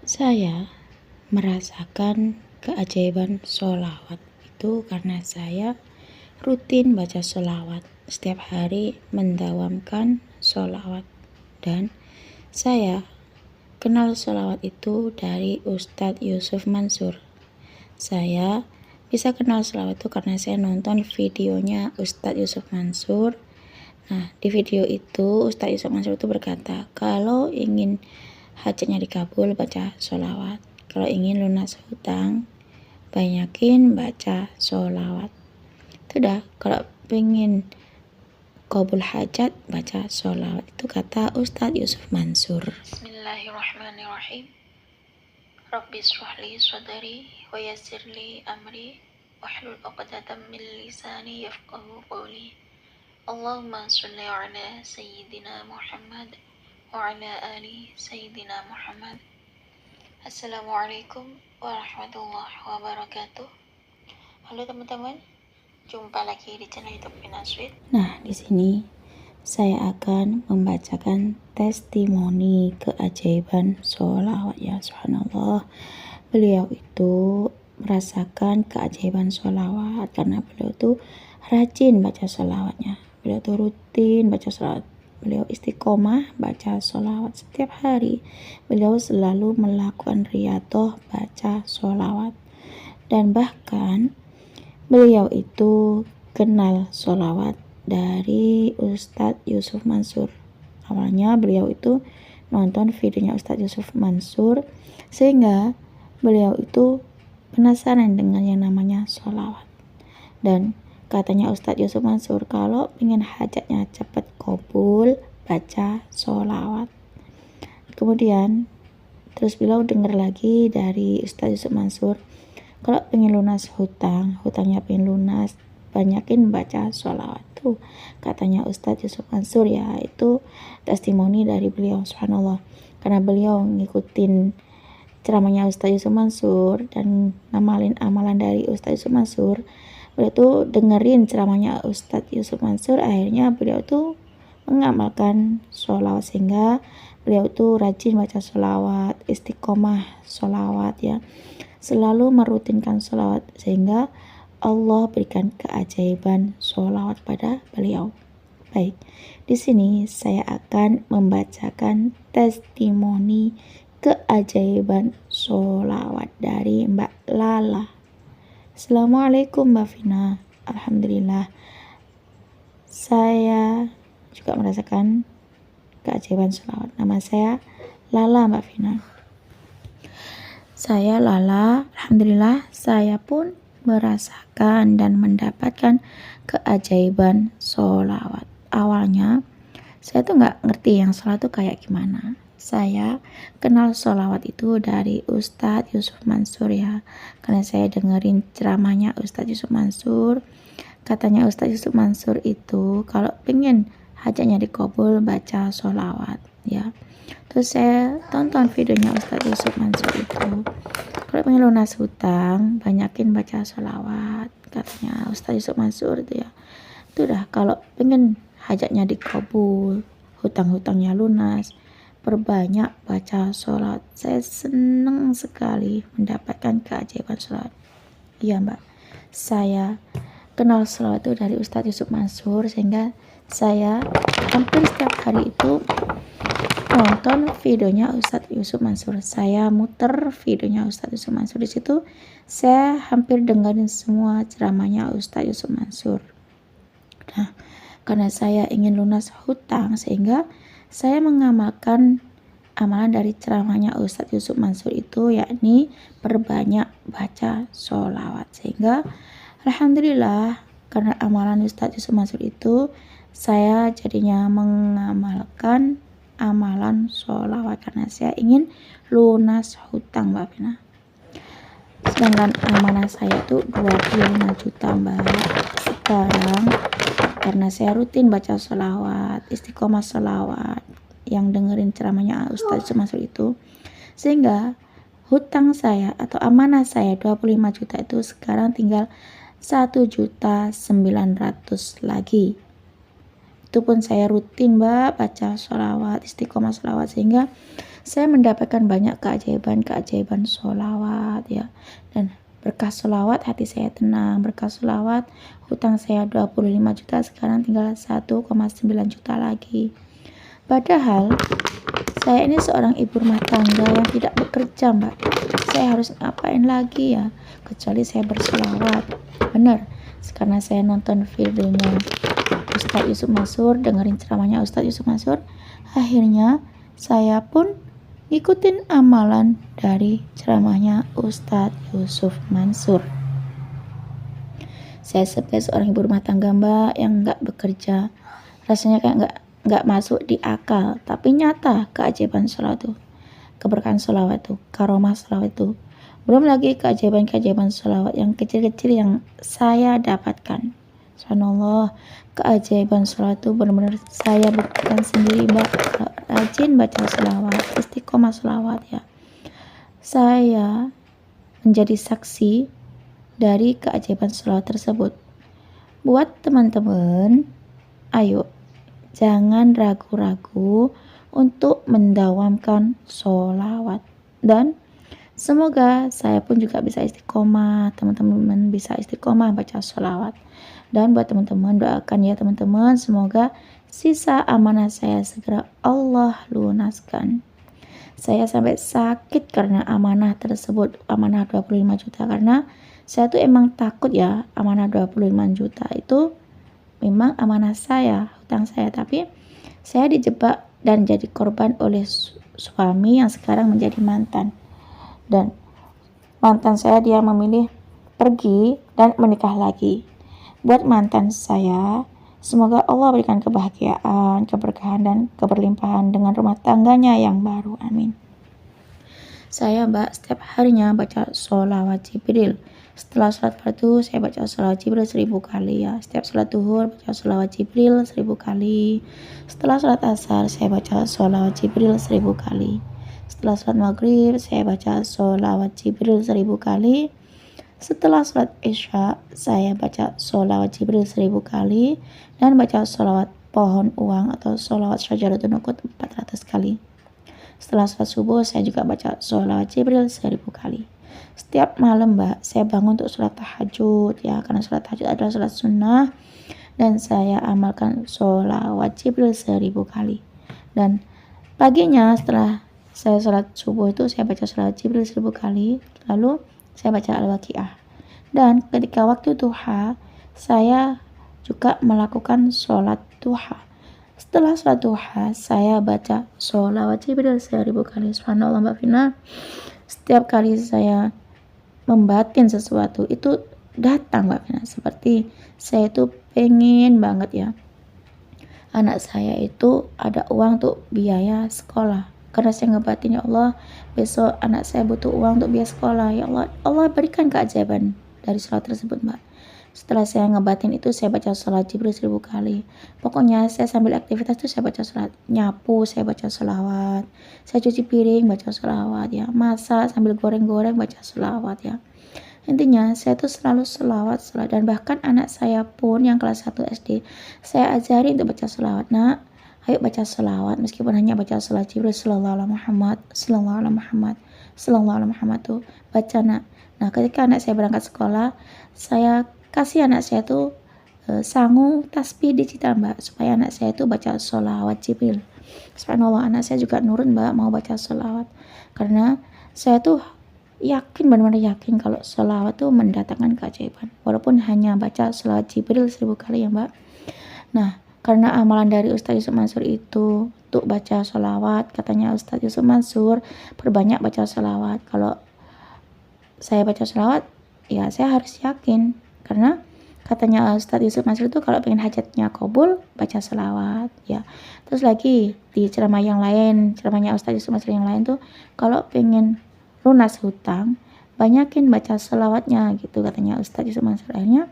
Saya merasakan keajaiban sholawat itu karena saya rutin baca sholawat. Setiap hari mendawamkan sholawat. Dan saya kenal sholawat itu dari Ustadz Yusuf Mansur. Saya bisa kenal sholawat itu karena saya nonton videonya Ustadz Yusuf Mansur. Nah, di video itu Ustadz Yusuf Mansur itu berkata, kalau ingin hajatnya dikabul, baca sholawat. Kalau ingin lunas hutang, banyakin baca sholawat. Itu dah, kalau pengen kabul hajat, baca sholawat. Itu kata Ustadz Yusuf Mansur. Bismillahirrahmanirrahim. Rabbi shrahli sadri wa yassirli amri wahlul 'uqdatam min lisani yafqahu qawli. Allahumma shalli ala sayyidina Muhammad wa ala ali sayyidina Muhammad. Assalamualaikum warahmatullahi wabarakatuh. Halo teman-teman, jumpa lagi di channel YouTube Finasweet. Nah, di sini saya akan membacakan testimoni keajaiban sholawat, ya subhanallah. Beliau itu merasakan keajaiban sholawat karena beliau itu rajin baca sholawatnya. Beliau itu rutin baca sholawat. Beliau istiqomah baca sholawat setiap hari. Beliau selalu melakukan riyadhah baca sholawat. Dan bahkan beliau itu kenal sholawat dari Ustadz Yusuf Mansur. Awalnya beliau itu nonton videonya Ustadz Yusuf Mansur, sehingga beliau itu penasaran dengan yang namanya sholawat. Dan katanya Ustadz Yusuf Mansur, kalau ingin hajatnya cepat kabul, baca sholawat. Kemudian terus beliau dengar lagi dari Ustadz Yusuf Mansur, kalau pengen lunas hutangnya pengen lunas, banyakin baca sholawat. Tuh katanya Ustadz Yusuf Mansur, ya itu testimoni dari beliau, subhanallah. Karena beliau ngikutin ceramahnya Ustadz Yusuf Mansur dan ngamalin amalan dari Ustadz Yusuf Mansur, beliau tuh dengerin ceramahnya Ustadz Yusuf Mansur, akhirnya beliau tuh mengamalkan sholawat, sehingga beliau tuh rajin baca sholawat, istiqomah sholawat, ya selalu merutinkan sholawat, sehingga Allah berikan keajaiban sholawat pada beliau. Baik, di sini saya akan membacakan testimoni keajaiban sholawat dari Mbak Lala. Assalamualaikum Mbak Vina. Alhamdulillah, saya juga merasakan keajaiban sholawat. Nama saya Lala, Mbak Vina. Saya Lala, alhamdulillah saya pun merasakan dan mendapatkan keajaiban sholawat. Awalnya saya tuh nggak ngerti yang sholat tuh kayak gimana. Saya kenal sholawat itu dari Ustadz Yusuf Mansur, ya, karena saya dengerin ceramahnya Ustadz Yusuf Mansur. Katanya Ustadz Yusuf Mansur itu kalau pengen hajatnya dikabul, baca sholawat, ya. Terus saya tonton videonya Ustadz Yusuf Mansur itu, kalau pengen lunas hutang, banyakin baca sholawat, katanya Ustadz Yusuf Mansur itu, ya. Itu dah, kalau pengen hajatnya dikabul, hutang-hutangnya lunas, perbanyak baca sholawat. Saya senang sekali mendapatkan keajaiban sholawat. Iya Mbak, saya kenal sholawat itu dari Ustadz Yusuf Mansur, sehingga saya hampir setiap hari itu nonton videonya Ustadz Yusuf Mansur. Saya muter videonya Ustadz Yusuf Mansur. Di situ saya hampir dengerin semua ceramahnya Ustadz Yusuf Mansur. Nah, karena saya ingin lunas hutang, sehingga saya mengamalkan amalan dari ceramahnya Ustadz Yusuf Mansur itu, yakni perbanyak baca sholawat. Sehingga alhamdulillah, karena amalan Ustadz Yusuf Mansur itu, saya jadinya mengamalkan amalan sholawat karena saya ingin lunas hutang, Mbak Vina. Sedangkan amanah saya itu 25 juta, Mbak. Sekarang karena saya rutin baca sholawat, istiqomah sholawat, yang dengerin ceramahnya Ustadz Yusuf Mansur itu, sehingga hutang saya atau amanah saya 25 juta itu sekarang tinggal 1.900.000 lagi. itu pun saya rutin Mbak baca sholawat, istiqomah sholawat, sehingga saya mendapatkan banyak keajaiban sholawat ya. Dan berkah sholawat hati saya tenang, berkah sholawat hutang saya 25 juta sekarang tinggal 1,9 juta lagi. Padahal saya ini seorang ibu rumah tangga yang tidak bekerja Mbak. Saya harus ngapain lagi ya kecuali saya berselawat. Benar, karena saya nonton videonya Ustadz Yusuf Mansur, dengerin ceramahnya Ustadz Yusuf Mansur, akhirnya saya pun ngikutin amalan dari ceramahnya Ustadz Yusuf Mansur. Saya sebagai seorang ibu rumah tangga Mbak yang nggak bekerja, rasanya kayak nggak masuk di akal, tapi nyata keajaiban sholawat itu, keberkahan sholawat itu, karomah sholawat itu. Belum lagi keajaiban sholawat yang kecil-kecil yang saya dapatkan. Subhanallah, keajaiban sholawat itu benar-benar saya buktikan sendiri Mbak. Rajin baca sholawat, istiqomah sholawat ya. Saya menjadi saksi dari keajaiban sholawat tersebut. Buat teman-teman, ayo jangan ragu-ragu untuk mendawamkan sholawat. Dan semoga saya pun juga bisa istiqomah, teman-teman bisa istiqomah baca sholawat. Dan buat teman-teman, doakan ya teman-teman, semoga sisa amanah saya segera Allah lunaskan. Saya sampai sakit karena amanah tersebut, amanah 25 juta. Karena saya tuh emang takut ya, amanah 25 juta itu memang amanah saya, hutang saya, tapi saya dijebak dan jadi korban oleh suami yang sekarang menjadi mantan. Dan mantan saya dia memilih pergi dan menikah lagi. Buat mantan saya, semoga Allah berikan kebahagiaan, keberkahan dan keberlimpahan dengan rumah tangganya yang baru. Amin. Saya Mbak setiap harinya baca sholawat Jibril. Setelah sholat fardu saya baca sholawat Jibril 1000 kali ya. Setiap sholat duhur baca sholawat Jibril 1000 kali. Setelah sholat asar saya baca sholawat Jibril 1000 kali. Setelah sholat maghrib saya baca sholawat Jibril 1000 kali. Setelah sholat isya saya baca sholawat Jibril 1000 kali. Dan baca sholawat pohon uang atau sholawat syajaratun nuqut 400 kali. Setelah sholat subuh saya juga baca sholawat Jibril 1000 kali. Setiap malam Mbak saya bangun untuk sholat tahajud ya, karena sholat tahajud adalah sholat sunnah, dan saya amalkan sholawat Jibril 1000 kali. Dan paginya setelah saya sholat subuh itu saya baca sholawat Jibril 1000 kali, lalu saya baca Al-Waqiah. Dan ketika waktu duha saya juga melakukan sholat duha. Setelah sholat duha saya baca sholawat Jibril 1000 kali. Subhanallah Mbak Vina, setiap kali saya membatin sesuatu itu datang Mbak Vina, seperti saya itu pengen banget ya anak saya itu ada uang untuk biaya sekolah, karena saya ngebatin ya Allah besok anak saya butuh uang untuk biaya sekolah. Ya Allah, Allah berikan keajaiban dari sholat tersebut Mbak. Setelah saya ngebatin itu saya baca sholat Jibril 1000 kali. Pokoknya saya sambil aktivitas itu saya baca sholat, nyapu saya baca sholawat, saya cuci piring baca sholawat ya, masak sambil goreng-goreng baca sholawat ya. Intinya saya tuh selalu sholawat. Dan bahkan anak saya pun yang kelas 1 SD saya ajari untuk baca sholawat. Nak, ayo baca sholawat, meskipun hanya baca sholat Jibril sallallahu alaihi Muhammad, sallallahu alaihi Muhammad, sallallahu alaihi Muhammad tuh baca nak. Nah ketika anak saya berangkat sekolah, saya kasih anak saya tuh sangu tasbih digital Mbak, supaya anak saya tuh baca sholawat Jibril. Subhanallah, anak saya juga nurun Mbak mau baca sholawat, karena saya tuh yakin, benar-benar yakin kalau sholawat tuh mendatangkan keajaiban, walaupun hanya baca sholawat Jibril 1000 kali ya Mbak. Nah karena amalan dari Ustadz Yusuf Mansur itu untuk baca sholawat, katanya Ustadz Yusuf Mansur perbanyak baca sholawat. Kalau saya baca sholawat ya saya harus yakin, karena katanya Ustadz Yusuf Mansur itu kalau pengen hajatnya kabul baca sholawat ya. Terus lagi di ceramah yang lain, ceramahnya Ustadz Yusuf Mansur yang lain tuh kalau pengen lunas hutang banyakin baca sholawatnya gitu, katanya Ustadz Yusuf Mansur. Akhirnya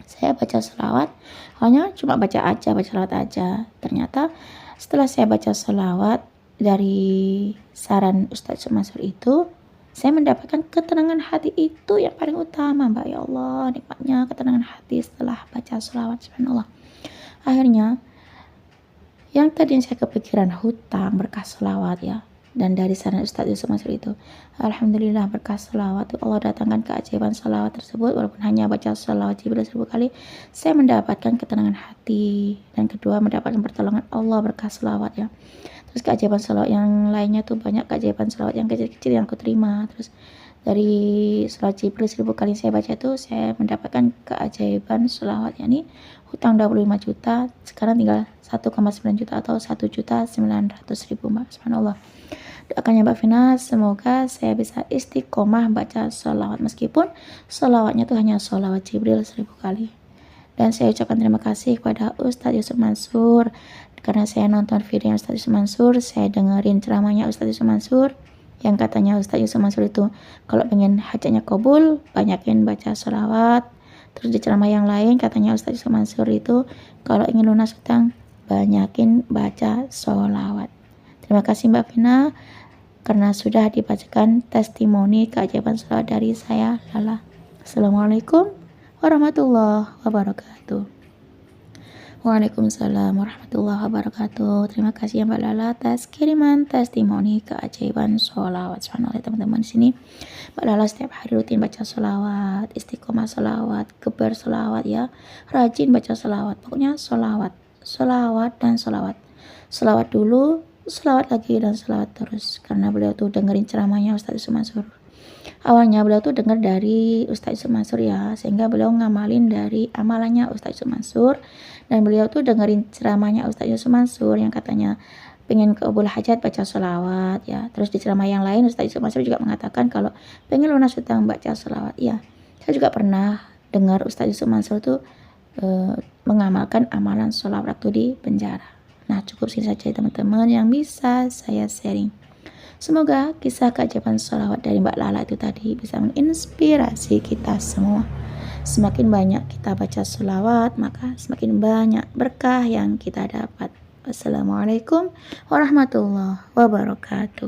saya baca sholawat, hanya cuma baca sholawat aja. Ternyata setelah saya baca sholawat dari saran Ustadz Yusuf Mansur itu, saya mendapatkan ketenangan hati, itu yang paling utama Mbak. Ya Allah, nikmatnya ketenangan hati setelah baca sholawat. Subhanallah. Akhirnya Yang tadi saya kepikiran hutang berkah selawat ya. Dan dari sana Ustadz Yusuf Mansur itu, alhamdulillah berkah selawat Allah datangkan keajaiban selawat tersebut. Walaupun hanya baca selawat Jibril 1000 kali, saya mendapatkan ketenangan hati, dan kedua mendapatkan pertolongan Allah berkah selawat ya. Terus keajaiban selawat yang lainnya tuh banyak, keajaiban selawat yang kecil-kecil yang aku terima. Terus dari selawat Jibril 1000 kali saya baca itu, saya mendapatkan keajaiban selawat, yakni hutang 25 juta sekarang tinggal 1,9 juta atau 1.900.000, Mbak. Subhanallah. Doakannya Mbak Vina, semoga saya bisa istiqomah baca sholawat, meskipun sholawatnya tuh hanya sholawat Jibril 1000 kali. Dan saya ucapkan terima kasih kepada Ustadz Yusuf Mansur, karena saya nonton video Ustadz Yusuf Mansur, saya dengerin ceramahnya Ustadz Yusuf Mansur, yang katanya Ustadz Yusuf Mansur itu kalau pengen hajatnya kabul, banyakin baca sholawat. Terus di ceramah yang lain katanya Ustadz Yusuf Mansur itu kalau ingin lunas hutang, banyakin baca sholawat. Terima kasih Mbak Vina karena sudah dibacakan testimoni keajaiban sholawat dari saya, Lala. Assalamualaikum warahmatullahi wabarakatuh. Waalaikumsalam warahmatullahi wabarakatuh. Terima kasih ya Mbak Lala atas kiriman testimoni keajaiban sholawat. Subhanallah teman-teman, di sini Mbak Lala setiap hari rutin baca sholawat, istiqomah sholawat, keber sholawat ya, rajin baca sholawat. Pokoknya sholawat, sholawat dan sholawat. Sholawat dulu, sholawat lagi, dan sholawat terus. Karena beliau tuh dengerin ceramahnya Ustadz Yusuf Mansur. Awalnya beliau tuh dengar dari Ustadz Yusuf Mansur ya, sehingga beliau ngamalin dari amalannya Ustadz Yusuf Mansur. Dan beliau tuh dengerin ceramahnya Ustadz Yusuf Mansur yang katanya pengen kabul hajat baca sholawat ya. Terus di ceramah yang lain Ustadz Yusuf Mansur juga mengatakan kalau pengen lunas hutang baca sholawat ya. Saya juga pernah dengar Ustadz Yusuf Mansur tuh mengamalkan amalan sholawat waktu di penjara. Nah, cukup sini saja teman-teman yang bisa saya sharing. Semoga kisah keajaiban sholawat dari Mbak Lala itu tadi bisa menginspirasi kita semua. Semakin banyak kita baca sholawat, maka semakin banyak berkah yang kita dapat. Wassalamualaikum warahmatullahi wabarakatuh.